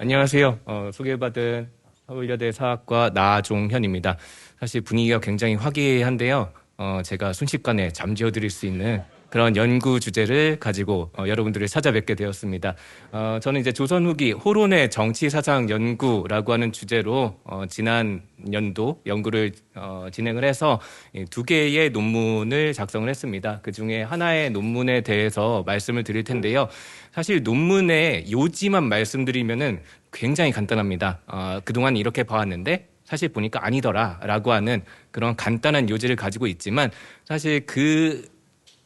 안녕하세요. 소개받은 서울여대 사학과 나종현입니다. 사실 분위기가 굉장히 화기애애한데요. 제가 순식간에 잠재워드릴 수 있는 그런 연구 주제를 가지고 여러분들을 찾아뵙게 되었습니다. 저는 이제 조선 후기 호론의 정치 사상 연구라고 하는 주제로 지난 연도 연구를 진행을 해서 두 개의 논문을 작성을 했습니다. 그 중에 하나의 논문에 대해서 말씀을 드릴 텐데요. 사실 논문의 요지만 말씀드리면은 굉장히 간단합니다. 그동안 이렇게 봐왔는데 사실 보니까 아니더라라고 하는 그런 간단한 요지를 가지고 있지만 사실 그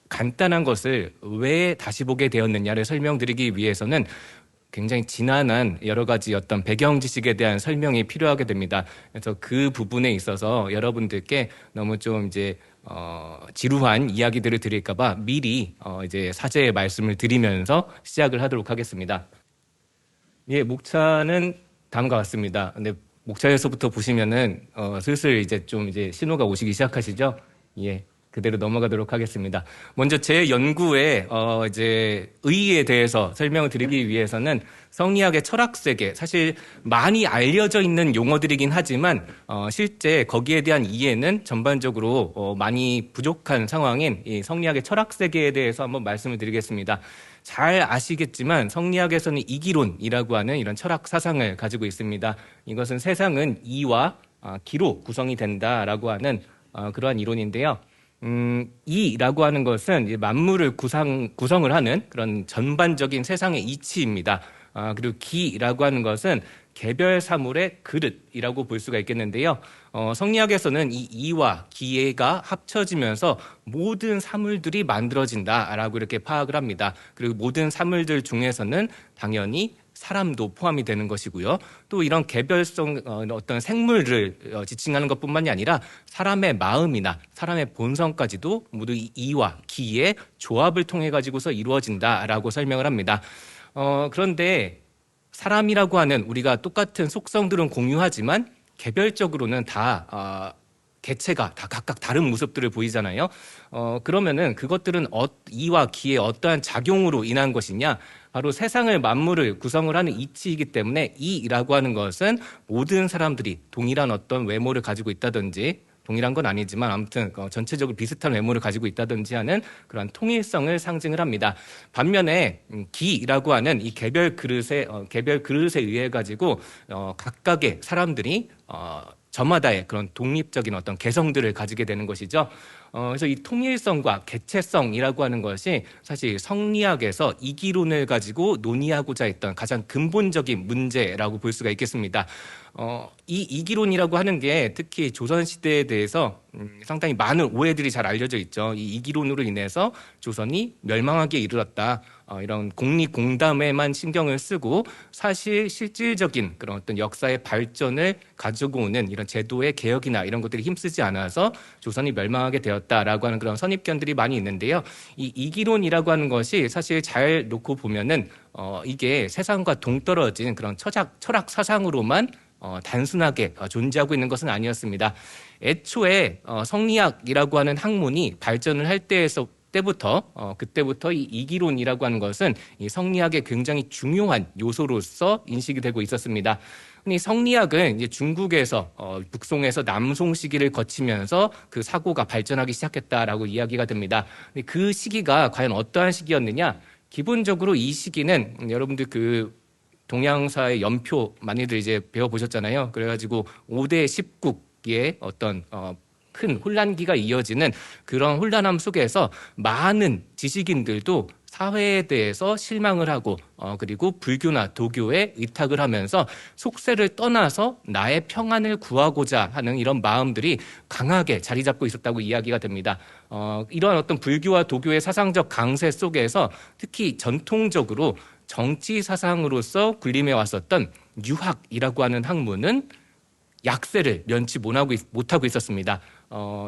간단한 것을 왜 다시 보게 되었느냐를 설명드리기 위해서는 굉장히 지난한 여러 가지 어떤 배경 지식에 대한 설명이 필요하게 됩니다. 그래서 그 부분에 있어서 여러분들께 너무 좀 이제 지루한 이야기들을 드릴까봐 미리 이제 사죄의 말씀을 드리면서 시작을 하도록 하겠습니다. 예, 목차는 다음과 같습니다. 근데 목차에서부터 보시면은 슬슬 이제 좀 이제 신호가 오시기 시작하시죠? 예. 그대로 넘어가도록 하겠습니다. 먼저 제 연구의 이제 의의에 대해서 설명을 드리기 위해서는 성리학의 철학 세계, 사실 많이 알려져 있는 용어들이긴 하지만 실제 거기에 대한 이해는 전반적으로 많이 부족한 상황인 이 성리학의 철학 세계에 대해서 한번 말씀을 드리겠습니다. 잘 아시겠지만 성리학에서는 이기론이라고 하는 이런 철학 사상을 가지고 있습니다. 이것은 세상은 이와 기로 구성이 된다라고 하는 그러한 이론인데요. 이라고 하는 것은 이제 만물을 구성을 하는 그런 전반적인 세상의 이치입니다. 그리고 기라고 하는 것은 개별 사물의 그릇이라고 볼 수가 있겠는데요. 성리학에서는 이 이와 기가 합쳐지면서 모든 사물들이 만들어진다라고 이렇게 파악을 합니다. 그리고 모든 사물들 중에서는 당연히 사람도 포함이 되는 것이고요. 또 이런 개별성 어떤 생물을 지칭하는 것뿐만이 아니라 사람의 마음이나 사람의 본성까지도 모두 이와 기의 조합을 통해 가지고서 이루어진다라고 설명을 합니다. 그런데 사람이라고 하는 우리가 똑같은 속성들은 공유하지만 개별적으로는 다 개체가 다 각각 다른 모습들을 보이잖아요. 그러면은 그것들은 이와 기의 어떠한 작용으로 인한 것이냐? 바로 세상을 만물을 구성을 하는 이치이기 때문에 이라고 하는 것은 모든 사람들이 동일한 어떤 외모를 가지고 있다든지 동일한 건 아니지만 아무튼 전체적으로 비슷한 외모를 가지고 있다든지 하는 그런 통일성을 상징을 합니다. 반면에 기라고 하는 이 개별 그릇에 의해 가지고 각각의 사람들이 저마다의 그런 독립적인 어떤 개성들을 가지게 되는 것이죠. 그래서 이 통일성과 개체성이라고 하는 것이 사실 성리학에서 이기론을 가지고 논의하고자 했던 가장 근본적인 문제라고 볼 수가 있겠습니다. 이 이기론이라고 하는 게 특히 조선시대에 대해서 상당히 많은 오해들이 잘 알려져 있죠. 이 이기론으로 인해서 조선이 멸망하기에 이르렀다. 이런 공리공담에만 신경을 쓰고 사실 실질적인 그런 어떤 역사의 발전을 가지고 오는 이런 제도의 개혁이나 이런 것들이 힘쓰지 않아서 조선이 멸망하게 되었다라고 하는 그런 선입견들이 많이 있는데요. 이 이기론이라고 하는 것이 사실 잘 놓고 보면은 이게 세상과 동떨어진 그런 철학 사상으로만 단순하게 존재하고 있는 것은 아니었습니다. 애초에 성리학이라고 하는 학문이 발전을 할 그때부터 이 이기론이라고 하는 것은 이 성리학의 굉장히 중요한 요소로서 인식이 되고 있었습니다. 이 성리학은 이제 중국에서 북송에서 남송 시기를 거치면서 그 사고가 발전하기 시작했다라고 이야기가 됩니다. 그 시기가 과연 어떠한 시기였느냐? 기본적으로 이 시기는 여러분들 그 동양사의 연표 많이들 이제 배워보셨잖아요. 그래가지고 5대 10국의 어떤 큰 혼란기가 이어지는 그런 혼란함 속에서 많은 지식인들도 사회에 대해서 실망을 하고 그리고 불교나 도교에 의탁을 하면서 속세를 떠나서 나의 평안을 구하고자 하는 이런 마음들이 강하게 자리 잡고 있었다고 이야기가 됩니다. 이러한 어떤 불교와 도교의 사상적 강세 속에서 특히 전통적으로 정치 사상으로서 군림해 왔었던 유학이라고 하는 학문은 약세를 면치 못하고 있었습니다.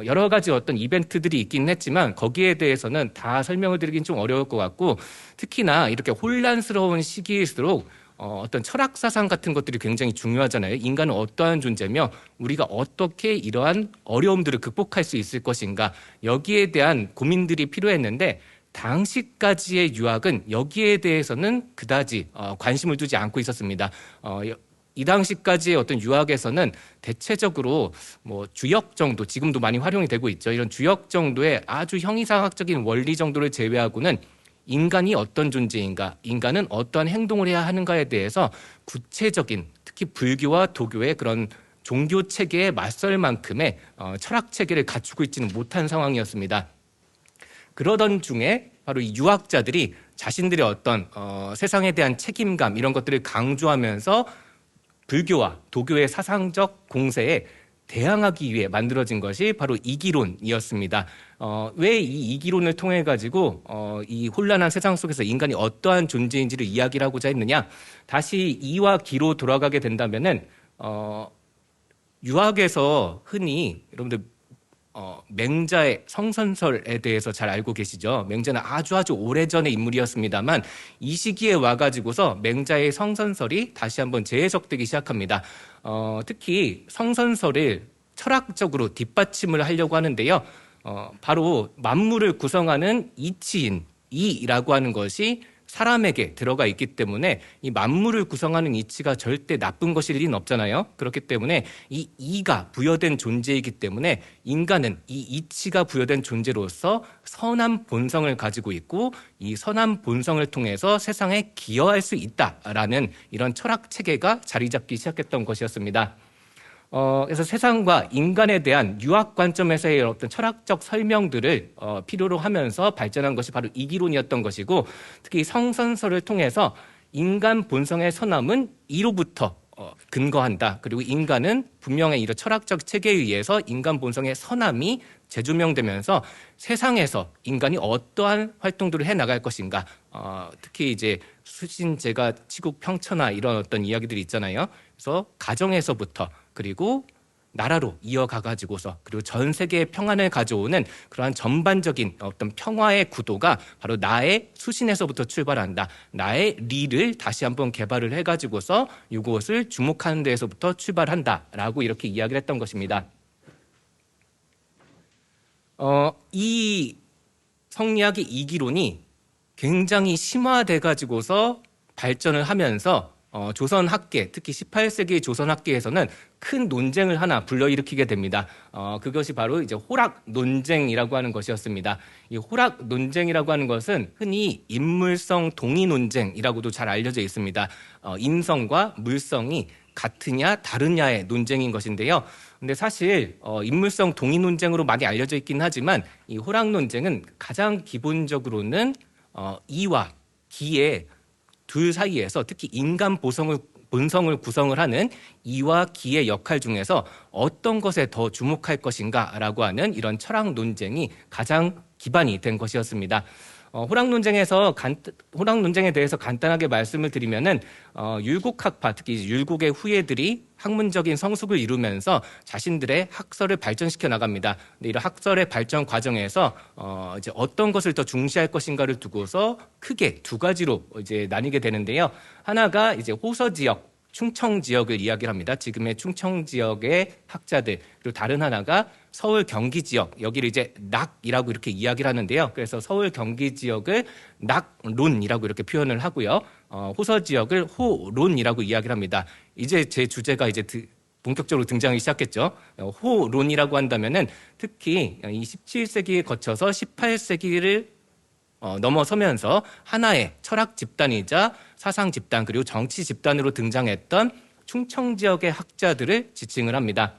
여러 가지 어떤 이벤트들이 있긴 했지만 거기에 대해서는 다 설명을 드리긴 좀 어려울 것 같고 특히나 이렇게 혼란스러운 시기일수록 어떤 철학 사상 같은 것들이 굉장히 중요하잖아요. 인간은 어떠한 존재며 우리가 어떻게 이러한 어려움들을 극복할 수 있을 것인가 여기에 대한 고민들이 필요했는데 당시까지의 유학은 여기에 대해서는 그다지 관심을 두지 않고 있었습니다. 이 당시까지의 어떤 유학에서는 대체적으로 뭐 주역 정도, 지금도 많이 활용이 되고 있죠. 이런 주역 정도의 아주 형이상학적인 원리 정도를 제외하고는 인간이 어떤 존재인가, 인간은 어떠한 행동을 해야 하는가에 대해서 구체적인, 특히 불교와 도교의 그런 종교 체계에 맞설 만큼의 철학 체계를 갖추고 있지는 못한 상황이었습니다. 그러던 중에 바로 이 유학자들이 자신들의 어떤 세상에 대한 책임감 이런 것들을 강조하면서 불교와 도교의 사상적 공세에 대항하기 위해 만들어진 것이 바로 이기론이었습니다. 왜 이 이기론을 통해 가지고 이 혼란한 세상 속에서 인간이 어떠한 존재인지를 이야기를 하고자 했느냐? 다시 이와 기로 돌아가게 된다면은 유학에서 흔히 여러분들 맹자의 성선설에 대해서 잘 알고 계시죠? 맹자는 아주 오래전의 인물이었습니다만 이 시기에 와가지고서 맹자의 성선설이 다시 한번 재해석되기 시작합니다. 특히 성선설을 철학적으로 뒷받침을 하려고 하는데요. 바로 만물을 구성하는 이치인, 이라고 하는 것이 사람에게 들어가 있기 때문에 이 만물을 구성하는 이치가 절대 나쁜 것일 리는 없잖아요. 그렇기 때문에 이 이가 부여된 존재이기 때문에 인간은 이 이치가 부여된 존재로서 선한 본성을 가지고 있고 이 선한 본성을 통해서 세상에 기여할 수 있다라는 이런 철학 체계가 자리 잡기 시작했던 것이었습니다. 그래서 세상과 인간에 대한 유학 관점에서의 어떤 철학적 설명들을 필요로 하면서 발전한 것이 바로 이기론이었던 것이고, 특히 성선설을 통해서 인간 본성의 선함은 이로부터 근거한다. 그리고 인간은 분명히 이런 철학적 체계에 의해서 인간 본성의 선함이 재조명되면서 세상에서 인간이 어떠한 활동들을 해 나갈 것인가. 특히 이제 수신제가 치국 평천하 이런 어떤 이야기들이 있잖아요. 그래서 가정에서부터 그리고 나라로 이어가가지고서 그리고 전 세계의 평안을 가져오는 그러한 전반적인 어떤 평화의 구도가 바로 나의 수신에서부터 출발한다. 나의 리를 다시 한번 개발을 해가지고서 이것을 주목하는 데에서부터 출발한다라고 이렇게 이야기를 했던 것입니다. 이 성리학의 이기론이 굉장히 심화돼가지고서 발전을 하면서 조선 학계, 특히 18세기 조선 학계에서는 큰 논쟁을 하나 불러일으키게 됩니다. 그것이 바로 이제 호락 논쟁이라고 하는 것이었습니다. 이 호락 논쟁이라고 하는 것은 흔히 인물성 동의 논쟁이라고도 잘 알려져 있습니다. 인성과 물성이 같으냐 다르냐의 논쟁인 것인데요. 근데 사실 인물성 동의 논쟁으로 많이 알려져 있긴 하지만 이 호락 논쟁은 가장 기본적으로는 이와 기의 둘 사이에서 특히 인간 본성을 구성을 하는 이와 기의 역할 중에서 어떤 것에 더 주목할 것인가라고 하는 이런 철학 논쟁이 가장 기반이 된 것이었습니다. 호락 논쟁에 대해서 간단하게 말씀을 드리면은 율곡학파, 특히 율곡의 후예들이 학문적인 성숙을 이루면서 자신들의 학설을 발전시켜 나갑니다. 근데 이런 학설의 발전 과정에서 이제 어떤 것을 더 중시할 것인가를 두고서 크게 두 가지로 이제 나뉘게 되는데요. 하나가 이제 호서 지역, 충청 지역을 이야기를 합니다. 지금의 충청 지역의 학자들. 그리고 다른 하나가 서울 경기 지역, 여기를 이제 낙이라고 이렇게 이야기를 하는데요. 그래서 서울 경기 지역을 낙론이라고 이렇게 표현을 하고요. 호서 지역을 호론이라고 이야기를 합니다. 이제 제 주제가 이제 본격적으로 등장하기 시작했죠. 호론이라고 한다면은 특히 이 17세기에 거쳐서 18세기를 넘어서면서 하나의 철학 집단이자 사상 집단 그리고 정치 집단으로 등장했던 충청 지역의 학자들을 지칭을 합니다.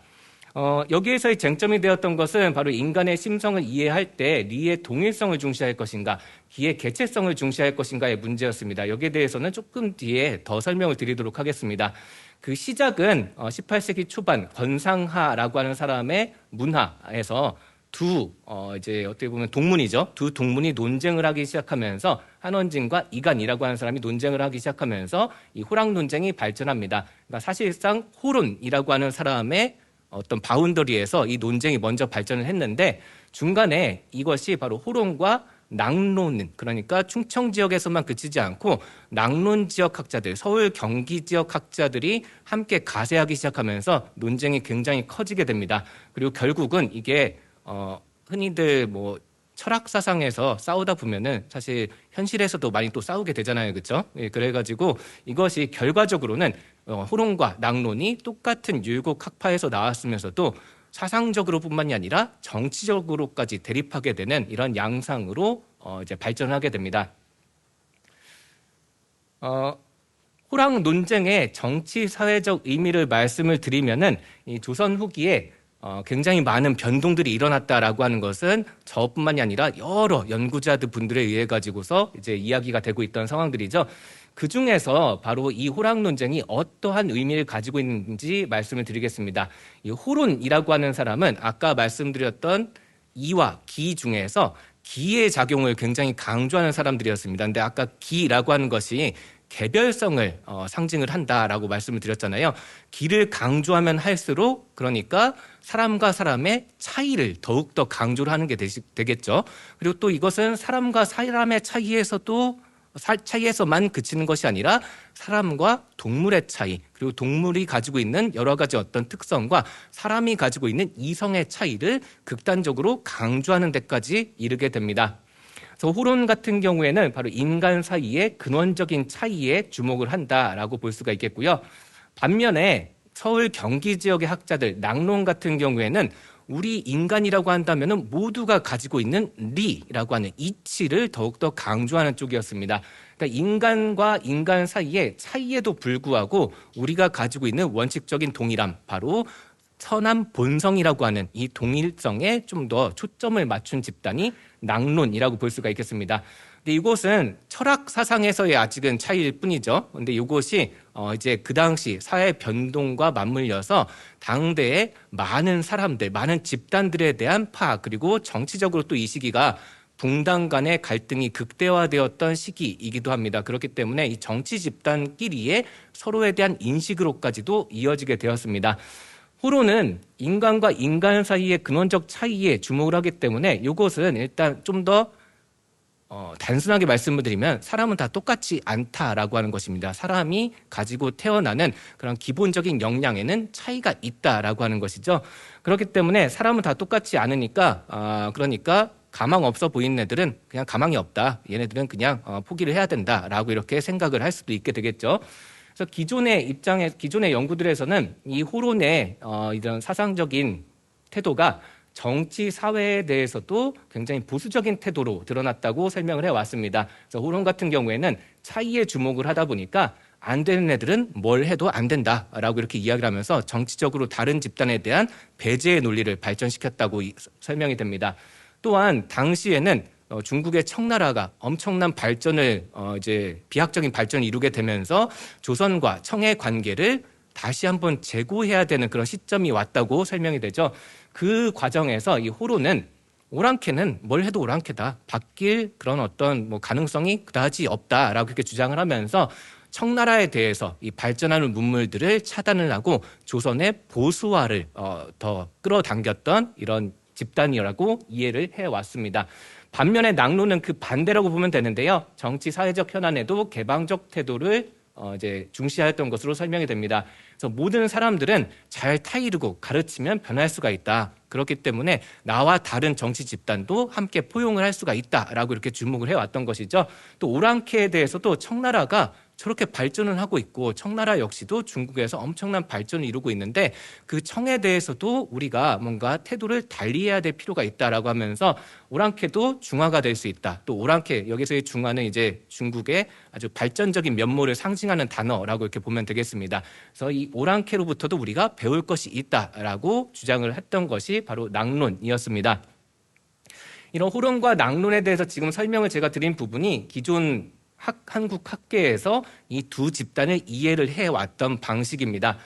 여기에서의 쟁점이 되었던 것은 바로 인간의 심성을 이해할 때 리의 동일성을 중시할 것인가, 기의 개체성을 중시할 것인가의 문제였습니다. 여기에 대해서는 조금 뒤에 더 설명을 드리도록 하겠습니다. 그 시작은 18세기 초반 권상하라고 하는 사람의 문화에서 이제 어떻게 보면 동문이죠. 두 동문이 논쟁을 하기 시작하면서 한원진과 이간이라고 하는 사람이 논쟁을 하기 시작하면서 이 호락 논쟁이 발전합니다. 그러니까 사실상 호론이라고 하는 사람의 어떤 바운더리에서 이 논쟁이 먼저 발전을 했는데 중간에 이것이 바로 호론과 낙론, 그러니까 충청 지역에서만 그치지 않고 낙론 지역 학자들, 서울 경기 지역 학자들이 함께 가세하기 시작하면서 논쟁이 굉장히 커지게 됩니다. 그리고 결국은 이게 흔히들 철학 사상에서 싸우다 보면은 사실 현실에서도 많이 또 싸우게 되잖아요, 그렇죠? 예, 그래가지고 이것이 결과적으로는 호론과 낙론이 똑같은 율곡 학파에서 나왔으면서도 사상적으로뿐만이 아니라 정치적으로까지 대립하게 되는 이런 양상으로 이제 발전하게 됩니다. 호랑 논쟁의 정치 사회적 의미를 말씀을 드리면은 이 조선 후기에 굉장히 많은 변동들이 일어났다라고 하는 것은 저뿐만이 아니라 여러 연구자들 분들에 의해 가지고서 이제 이야기가 되고 있던 상황들이죠. 그 중에서 바로 이 호랑 논쟁이 어떠한 의미를 가지고 있는지 말씀을 드리겠습니다. 이 호론이라고 하는 사람은 아까 말씀드렸던 이와 기 중에서 기의 작용을 굉장히 강조하는 사람들이었습니다. 근데 아까 기라고 하는 것이 개별성을 상징을 한다라고 말씀을 드렸잖아요. 기를 강조하면 할수록 그러니까 사람과 사람의 차이를 더욱더 강조를 하는 게 되겠죠. 그리고 또 이것은 사람과 사람의 차이에서만 그치는 것이 아니라 사람과 동물의 차이, 그리고 동물이 가지고 있는 여러 가지 어떤 특성과 사람이 가지고 있는 이성의 차이를 극단적으로 강조하는 데까지 이르게 됩니다. 그래서 호론 같은 경우에는 바로 인간 사이의 근원적인 차이에 주목을 한다라고 볼 수가 있겠고요. 반면에 서울 경기 지역의 학자들 낙론 같은 경우에는 우리 인간이라고 한다면 모두가 가지고 있는 리라고 하는 이치를 더욱더 강조하는 쪽이었습니다. 그러니까 인간과 인간 사이의 차이에도 불구하고 우리가 가지고 있는 원칙적인 동일함, 바로 선한 본성이라고 하는 이 동일성에 좀 더 초점을 맞춘 집단이 낙론이라고 볼 수가 있겠습니다. 근데 이곳은 철학 사상에서의 아직은 차이일 뿐이죠. 근데 이것이 이제 그 당시 사회 변동과 맞물려서 당대의 많은 사람들, 많은 집단들에 대한 파악, 그리고 정치적으로 또 이 시기가 붕당 간의 갈등이 극대화되었던 시기이기도 합니다. 그렇기 때문에 이 정치 집단끼리의 서로에 대한 인식으로까지도 이어지게 되었습니다. 호론은 인간과 인간 사이의 근원적 차이에 주목을 하기 때문에 이것은 일단 좀 더 단순하게 말씀을 드리면 사람은 다 똑같지 않다라고 하는 것입니다. 사람이 가지고 태어나는 그런 기본적인 역량에는 차이가 있다라고 하는 것이죠. 그렇기 때문에 사람은 다 똑같지 않으니까 그러니까 가망 없어 보이는 애들은 그냥 가망이 없다. 얘네들은 그냥 포기를 해야 된다라고 이렇게 생각을 할 수도 있게 되겠죠. 그래서 기존의 연구들에서는 이 호론의 이런 사상적인 태도가 정치 사회에 대해서도 굉장히 보수적인 태도로 드러났다고 설명을 해왔습니다. 그래서 호론 같은 경우에는 차이에 주목을 하다 보니까 안 되는 애들은 뭘 해도 안 된다라고 이렇게 이야기를 하면서 정치적으로 다른 집단에 대한 배제의 논리를 발전시켰다고 설명이 됩니다. 또한 당시에는 중국의 청나라가 엄청난 발전을 이제 비약적인 발전을 이루게 되면서 조선과 청의 관계를 다시 한번 재고해야 되는 그런 시점이 왔다고 설명이 되죠. 그 과정에서 이 호론은 오랑캐는 뭘 해도 오랑캐다. 바뀔 그런 어떤 가능성이 그다지 없다라고 이렇게 주장을 하면서 청나라에 대해서 이 발전하는 문물들을 차단을 하고 조선의 보수화를 더 끌어당겼던 이런 집단이라고 이해를 해왔습니다. 반면에 낙론은 그 반대라고 보면 되는데요. 정치 사회적 현안에도 개방적 태도를 이제 중시하였던 것으로 설명이 됩니다. 그래서 모든 사람들은 잘 타이르고 가르치면 변할 수가 있다. 그렇기 때문에 나와 다른 정치 집단도 함께 포용을 할 수가 있다라고 이렇게 주목을 해왔던 것이죠. 또 오랑캐에 대해서도 청나라가 저렇게 발전을 하고 있고 청나라 역시도 중국에서 엄청난 발전을 이루고 있는데 그 청에 대해서도 우리가 뭔가 태도를 달리해야 될 필요가 있다라고 하면서 오랑캐도 중화가 될 수 있다. 또 오랑캐, 여기서의 중화는 이제 중국의 아주 발전적인 면모를 상징하는 단어라고 이렇게 보면 되겠습니다. 그래서 이 오랑캐로부터도 우리가 배울 것이 있다라고 주장을 했던 것이 바로 낙론이었습니다. 이런 호론과 낙론에 대해서 지금 설명을 제가 드린 부분이 기존 한국 학계에서 이 두 집단을 이해를 해왔던 방식입니다.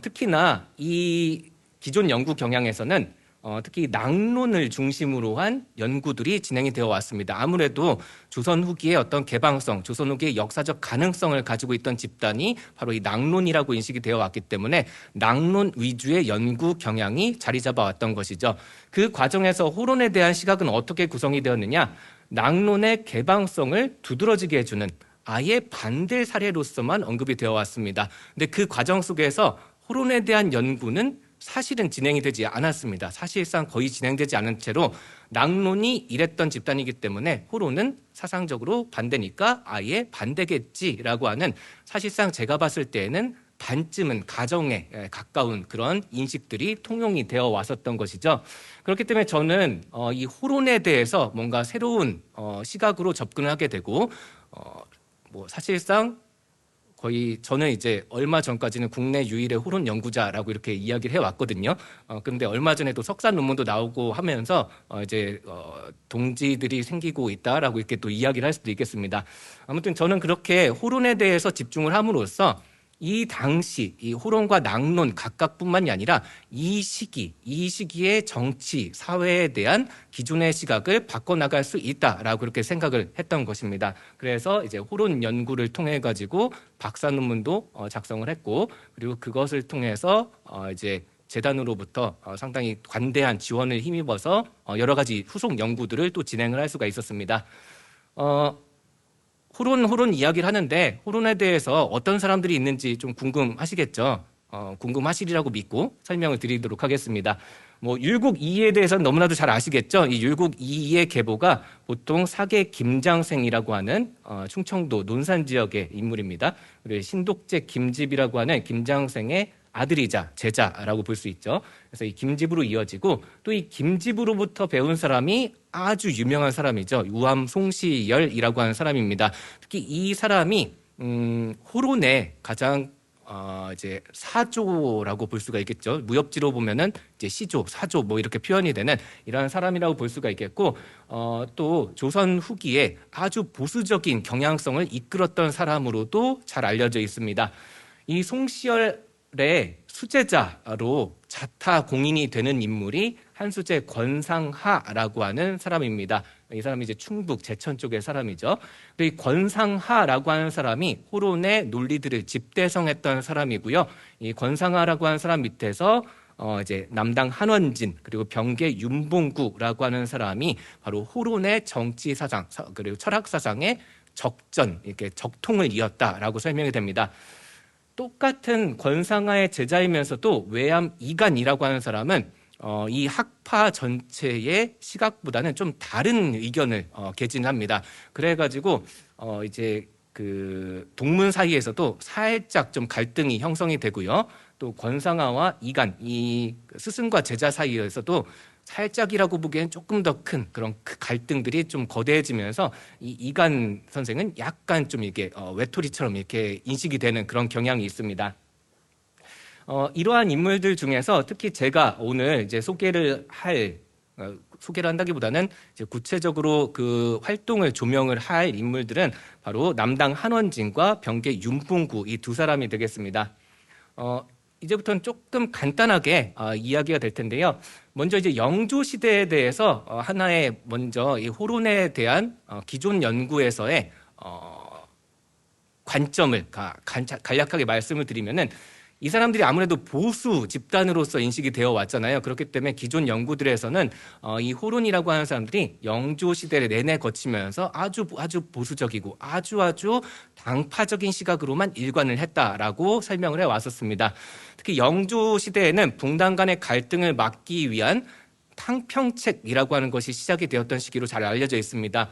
특히나 이 기존 연구 경향에서는 특히 낙론을 중심으로 한 연구들이 진행이 되어 왔습니다. 아무래도 조선 후기의 어떤 개방성, 조선 후기의 역사적 가능성을 가지고 있던 집단이 바로 이 낙론이라고 인식이 되어 왔기 때문에 낙론 위주의 연구 경향이 자리 잡아왔던 것이죠. 그 과정에서 호론에 대한 시각은 어떻게 구성이 되었느냐? 낙론의 개방성을 두드러지게 해주는 아예 반대 사례로서만 언급이 되어 왔습니다. 근데 그 과정 속에서 호론에 대한 연구는 사실은 진행이 되지 않았습니다. 사실상 거의 진행되지 않은 채로 낙론이 이랬던 집단이기 때문에 호론은 사상적으로 반대니까 아예 반대겠지라고 하는, 사실상 제가 봤을 때에는 반쯤은 가정에 가까운 그런 인식들이 통용이 되어 왔었던 것이죠. 그렇기 때문에 저는 이 호론에 대해서 뭔가 새로운 시각으로 접근을 하게 되고, 뭐 사실상 거의 저는 이제 얼마 전까지는 국내 유일의 호론 연구자라고 이렇게 이야기를 해왔거든요. 그런데 얼마 전에도 석사 논문도 나오고 하면서 이제 동지들이 생기고 있다라고 이렇게 또 이야기를 할 수도 있겠습니다. 아무튼 저는 그렇게 호론에 대해서 집중을 함으로써 이 당시 이 호론과 낙론 각각뿐만이 아니라 이 시기의 정치, 사회에 대한 기존의 시각을 바꿔나갈 수 있다라고 그렇게 생각을 했던 것입니다. 그래서 이제 호론 연구를 통해 가지고 박사 논문도 작성을 했고, 그리고 그것을 통해서 이제 재단으로부터 상당히 관대한 지원을 힘입어서 여러 가지 후속 연구들을 또 진행을 할 수가 있었습니다. 호론 이야기를 하는데 호론에 대해서 어떤 사람들이 있는지 좀 궁금하시겠죠? 궁금하시리라고 믿고 설명을 드리도록 하겠습니다. 뭐 율곡이이에 대해서는 너무나도 잘 아시겠죠? 이 율곡이이의 계보가 보통 사계 김장생이라고 하는 충청도 논산 지역의 인물입니다. 그리고 신독제 김집이라고 하는 김장생의 아들이자 제자라고 볼 수 있죠. 그래서 이 김집으로 이어지고, 또 이 김집으로부터 배운 사람이 아주 유명한 사람이죠. 우암 송시열이라고 하는 사람입니다. 특히 이 사람이 호론의 가장 이제 사조라고 볼 수가 있겠죠. 무협지로 보면은 이제 시조, 사조 뭐 이렇게 표현이 되는 이러한 사람이라고 볼 수가 있겠고, 또 조선 후기에 아주 보수적인 경향성을 이끌었던 사람으로도 잘 알려져 있습니다. 이 송시열의 수제자로 자타 공인이 되는 인물이 한수제 권상하라고 하는 사람입니다. 이 사람이 이제 충북 제천 쪽의 사람이죠. 이 권상하라고 하는 사람이 호론의 논리들을 집대성했던 사람이고요. 이 권상하라고 하는 사람 밑에서 이제 남당 한원진, 그리고 병계 윤봉구라고 하는 사람이 바로 호론의 정치 사상 그리고 철학 사상의 적전, 이렇게 적통을 이었다라고 설명이 됩니다. 똑같은 권상하의 제자이면서도 외암 이간이라고 하는 사람은 이 학파 전체의 시각보다는 좀 다른 의견을 개진합니다. 그래가지고 이제 그 동문 사이에서도 살짝 좀 갈등이 형성이 되고요. 또 권상하와 이간, 이 스승과 제자 사이에서도 살짝이라고 보기엔 조금 더 큰 그런 갈등들이 좀 거대해지면서 이 이간 선생은 약간 좀 이게 외톨이처럼 이렇게 인식이 되는 그런 경향이 있습니다. 이러한 인물들 중에서 특히 제가 오늘 이제 소개를 한다기보다는 이제 구체적으로 그 활동을 조명을 할 인물들은 바로 남당 한원진과 병계 윤봉구, 이 두 사람이 되겠습니다. 이제부터는 조금 간단하게 이야기가 될 텐데요. 먼저 이제 영조 시대에 대해서 하나의 먼저 이 호론에 대한 기존 연구에서의 관점을 간략하게 말씀을 드리면은, 이 사람들이 아무래도 보수 집단으로서 인식이 되어 왔잖아요. 그렇기 때문에 기존 연구들에서는 이 호론이라고 하는 사람들이 영조 시대를 내내 거치면서 아주 보수적이고 아주 당파적인 시각으로만 일관을 했다라고 설명을 해왔었습니다. 특히 영조 시대에는 붕당 간의 갈등을 막기 위한 탕평책이라고 하는 것이 시작이 되었던 시기로 잘 알려져 있습니다.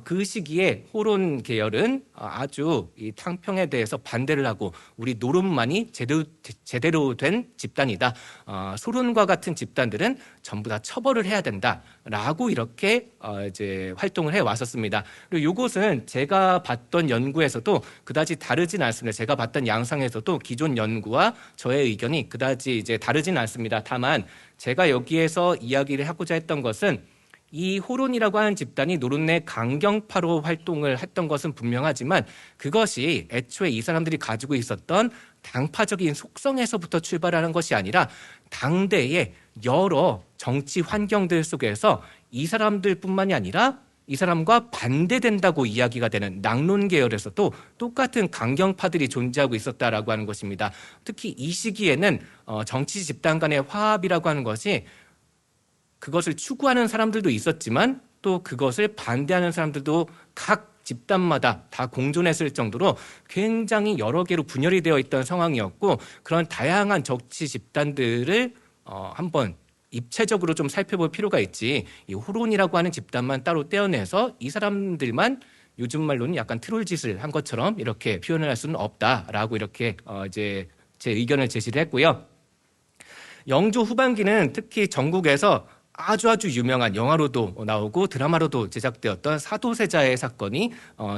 그 시기에 호론 계열은 아주 이 탕평에 대해서 반대를 하고, 우리 노론만이 제대로 된 집단이다. 소론과 같은 집단들은 전부 다 처벌을 해야 된다라고 이렇게 이제 활동을 해 왔었습니다. 그리고 이것은 제가 봤던 연구에서도 그다지 다르진 않습니다. 제가 봤던 양상에서도 기존 연구와 저의 의견이 그다지 이제 다르진 않습니다. 다만 제가 여기에서 이야기를 하고자 했던 것은, 이 호론이라고 하는 집단이 노론 내 강경파로 활동을 했던 것은 분명하지만, 그것이 애초에 이 사람들이 가지고 있었던 당파적인 속성에서부터 출발하는 것이 아니라 당대의 여러 정치 환경들 속에서 이 사람들뿐만이 아니라 이 사람과 반대된다고 이야기가 되는 낙론 계열에서도 똑같은 강경파들이 존재하고 있었다라고 하는 것입니다. 특히 이 시기에는 정치 집단 간의 화합이라고 하는 것이, 그것을 추구하는 사람들도 있었지만 또 그것을 반대하는 사람들도 각 집단마다 다 공존했을 정도로 굉장히 여러 개로 분열이 되어 있던 상황이었고, 그런 다양한 정치 집단들을 한번 입체적으로 좀 살펴볼 필요가 있지. 이 호론이라고 하는 집단만 따로 떼어내서 이 사람들만 요즘 말로는 약간 트롤 짓을 한 것처럼 이렇게 표현을 할 수는 없다라고 이렇게 이제 제 의견을 제시를 했고요. 영조 후반기는 특히 전국에서 아주 유명한 영화로도 나오고 드라마로도 제작되었던 사도세자의 사건이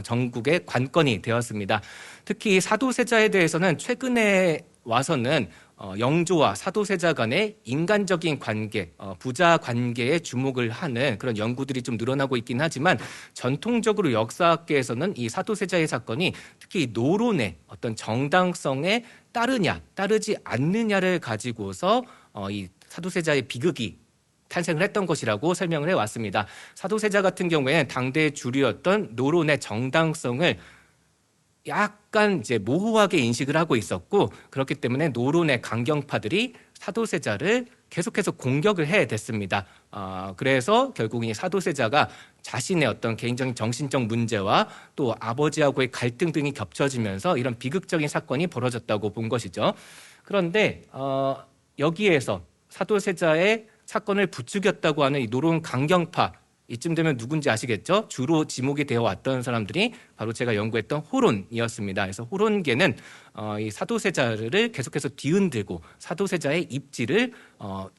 전국의 관건이 되었습니다. 특히 사도세자에 대해서는 최근에 와서는 영조와 사도세자 간의 인간적인 관계, 부자 관계에 주목을 하는 그런 연구들이 좀 늘어나고 있긴 하지만 전통적으로 역사학계에서는 이 사도세자의 사건이 특히 노론의 어떤 정당성에 따르냐, 따르지 않느냐를 가지고서 이 사도세자의 비극이 탄생을 했던 것이라고 설명을 해왔습니다. 사도세자 같은 경우에는 당대의 주류였던 노론의 정당성을 약간 이제 모호하게 인식을 하고 있었고 그렇기 때문에 노론의 강경파들이 사도세자를 계속해서 공격을 해댔습니다. 그래서 결국 이 사도세자가 자신의 어떤 개인적인 정신적 문제와 또 아버지하고의 갈등 등이 겹쳐지면서 이런 비극적인 사건이 벌어졌다고 본 것이죠. 그런데 여기에서 사도세자의 사건을 부추겼다고 하는 이 노론 강경파, 이쯤 되면 누군지 아시겠죠? 주로 지목이 되어 왔던 사람들이 바로 제가 연구했던 호론이었습니다. 그래서 호론계는 이 사도세자를 계속해서 뒤흔들고 사도세자의 입지를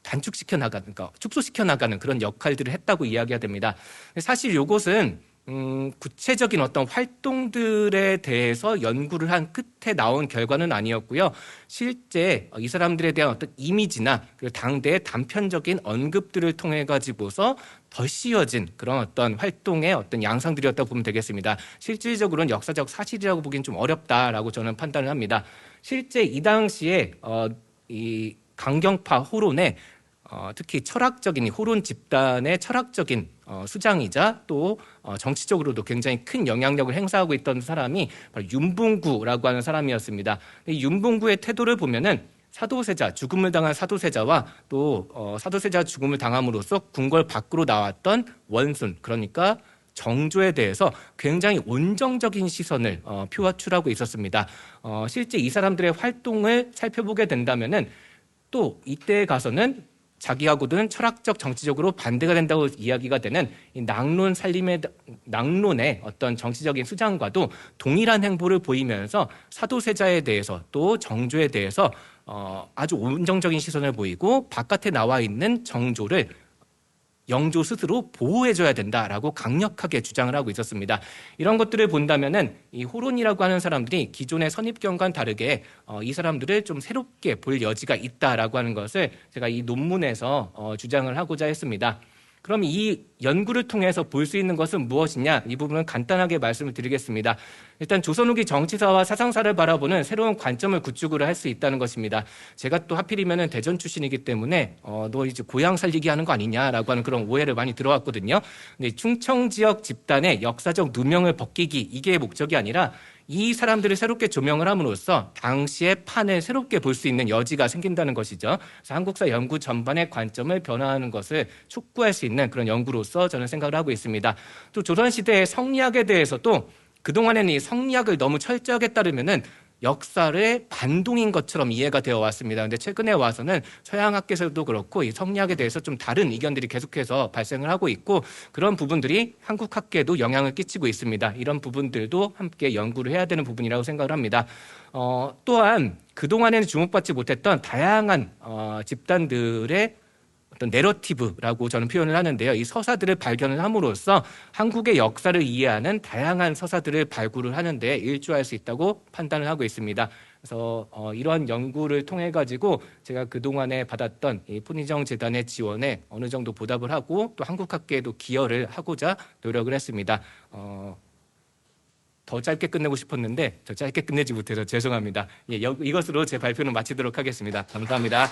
단축시켜 나가는, 그러니까 축소시켜 나가는 그런 역할들을 했다고 이야기가 됩니다. 사실 이것은 구체적인 어떤 활동들에 대해서 연구를 한 끝에 나온 결과는 아니었고요. 실제 이 사람들에 대한 어떤 이미지나 그리고 당대의 단편적인 언급들을 통해 가지고서 더 씌워진 그런 어떤 활동의 어떤 양상들이었다고 보면 되겠습니다. 실질적으로는 역사적 사실이라고 보기엔 좀 어렵다라고 저는 판단을 합니다. 실제 이 당시에 이 강경파 호론에 특히 철학적인 호론 집단의 철학적인 수장이자 또 정치적으로도 굉장히 큰 영향력을 행사하고 있던 사람이 바로 윤봉구라고 하는 사람이었습니다. 이 윤봉구의 태도를 보면은 사도세자, 죽음을 당한 사도세자와 또 사도세자 죽음을 당함으로써 궁궐 밖으로 나왔던 원순, 그러니까 정조에 대해서 굉장히 온정적인 시선을 표출하고 있었습니다. 실제 이 사람들의 활동을 살펴보게 된다면은 또 이때에 가서는 자기하고는 철학적 정치적으로 반대가 된다고 이야기가 되는 이 낙론의 어떤 정치적인 수장과도 동일한 행보를 보이면서 사도세자에 대해서 또 정조에 대해서 아주 온정적인 시선을 보이고 바깥에 나와 있는 정조를 영조 스스로 보호해줘야 된다라고 강력하게 주장을 하고 있었습니다. 이런 것들을 본다면은 이 호론이라고 하는 사람들이 기존의 선입견과는 다르게 이 사람들을 좀 새롭게 볼 여지가 있다라고 하는 것을 제가 이 논문에서 주장을 하고자 했습니다. 그럼 이 연구를 통해서 볼 수 있는 것은 무엇이냐? 이 부분은 간단하게 말씀을 드리겠습니다. 일단 조선 후기 정치사와 사상사를 바라보는 새로운 관점을 구축을 할 수 있다는 것입니다. 제가 또 하필이면 대전 출신이기 때문에 너 이제 고향 살리기 하는 거 아니냐라고 하는 그런 오해를 많이 들어왔거든요. 근데 충청 지역 집단의 역사적 누명을 벗기기, 이게 목적이 아니라 이 사람들을 새롭게 조명을 함으로써 당시의 판을 새롭게 볼 수 있는 여지가 생긴다는 것이죠. 그래서 한국사 연구 전반의 관점을 변화하는 것을 촉구할 수 있는 그런 연구로서 저는 생각을 하고 있습니다. 또 조선시대의 성리학에 대해서도 그동안에는 이 성리학을 너무 철저하게 따르면은 역사를 반동인 것처럼 이해가 되어 왔습니다. 근데 최근에 와서는 서양학계에서도 그렇고 이 성리학에 대해서 좀 다른 의견들이 계속해서 발생을 하고 있고 그런 부분들이 한국학계에도 영향을 끼치고 있습니다. 이런 부분들도 함께 연구를 해야 되는 부분이라고 생각을 합니다. 또한 그동안에는 주목받지 못했던 다양한 집단들의 어떤 내러티브라고 저는 표현을 하는데요. 이 서사들을 발견을 함으로써 한국의 역사를 이해하는 다양한 서사들을 발굴을 하는 데 일조할 수 있다고 판단을 하고 있습니다. 그래서 이러한 연구를 통해 가지고 제가 그동안에 받았던 이 손희정 재단의 지원에 어느 정도 보답을 하고 또 한국학계에도 기여를 하고자 노력을 했습니다. 더 짧게 끝내고 싶었는데 더 짧게 끝내지 못해서 죄송합니다. 예, 이것으로 제 발표는 마치도록 하겠습니다. 감사합니다.